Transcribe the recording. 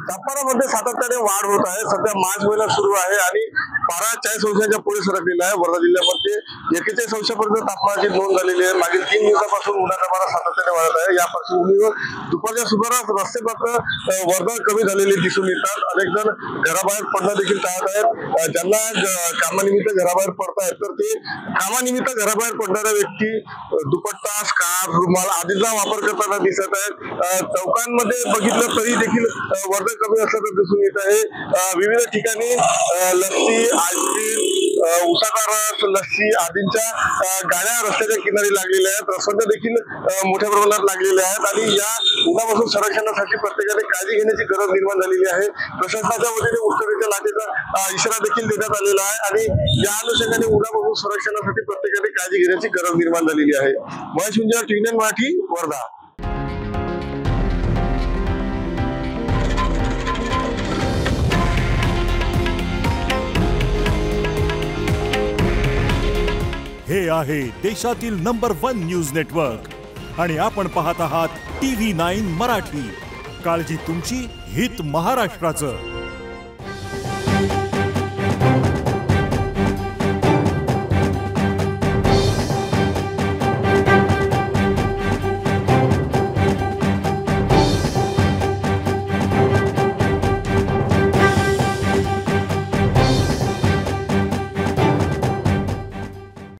तापमानामध्ये सातत्याने वाढ होत आहे। सध्या मार्च महिना सुरू आहे आणि पारा 40 अंशांच्या पुढे सरकलेला आहे। वर्धा जिल्ह्यामध्ये 41 अंशापर्यंत तापमानाची नोंद झालेली आहे। मागील 3 दिवसापासून उन्हाचा पारा सातत्याने वाढत आहे। या पार्श्वभूमीवर दुपारच्या सुमारास रस्ते मात्र वर्दळ कमी झालेली दिसून येतात। अनेक जण घराबाहेर पडणं देखील टाळत आहेत। ज्यांना कामानिमित्त घराबाहेर पडतायत तर ते कामानिमित्त घराबाहेर पडणाऱ्या व्यक्ती दुपट्टा, स्कार्फ, रुमाल आदींचा वापर करताना दिसत आहेत। चौकांमध्ये बघितलं तरी देखील वर्दळ कमी असल्याचं दिसून येत आहे। विविध ठिकाणी लस्सी, आईस्क्रीम, उसाचा रस, लस्सी आदींच्या गाड्या रस्त्याच्या किनारी लागलेल्या आहेत। रस्त्याच्या देखील मोठ्या प्रमाणात लागलेल्या आहेत आणि या उन्हापासून संरक्षणासाठी प्रत्येकाने काळजी घेण्याची गरज निर्माण झालेली आहे। प्रशासनाच्या वतीने उष्णतेच्या लाटेचा इशारा देखील देण्यात आलेला आहे आणि या अनुषंगाने उन्हापासून संरक्षणासाठी प्रत्येकाने काळजी घेण्याची गरज निर्माण झालेली आहे। महेश गुंजाळ, TVNN मराठी, वर्धा। हे आहे देशातील नंबर 1 न्यूज नेटवर्क आणि आपण पाहत आहात TV9 मराठी। काळजी तुमची, हित महाराष्ट्राचं।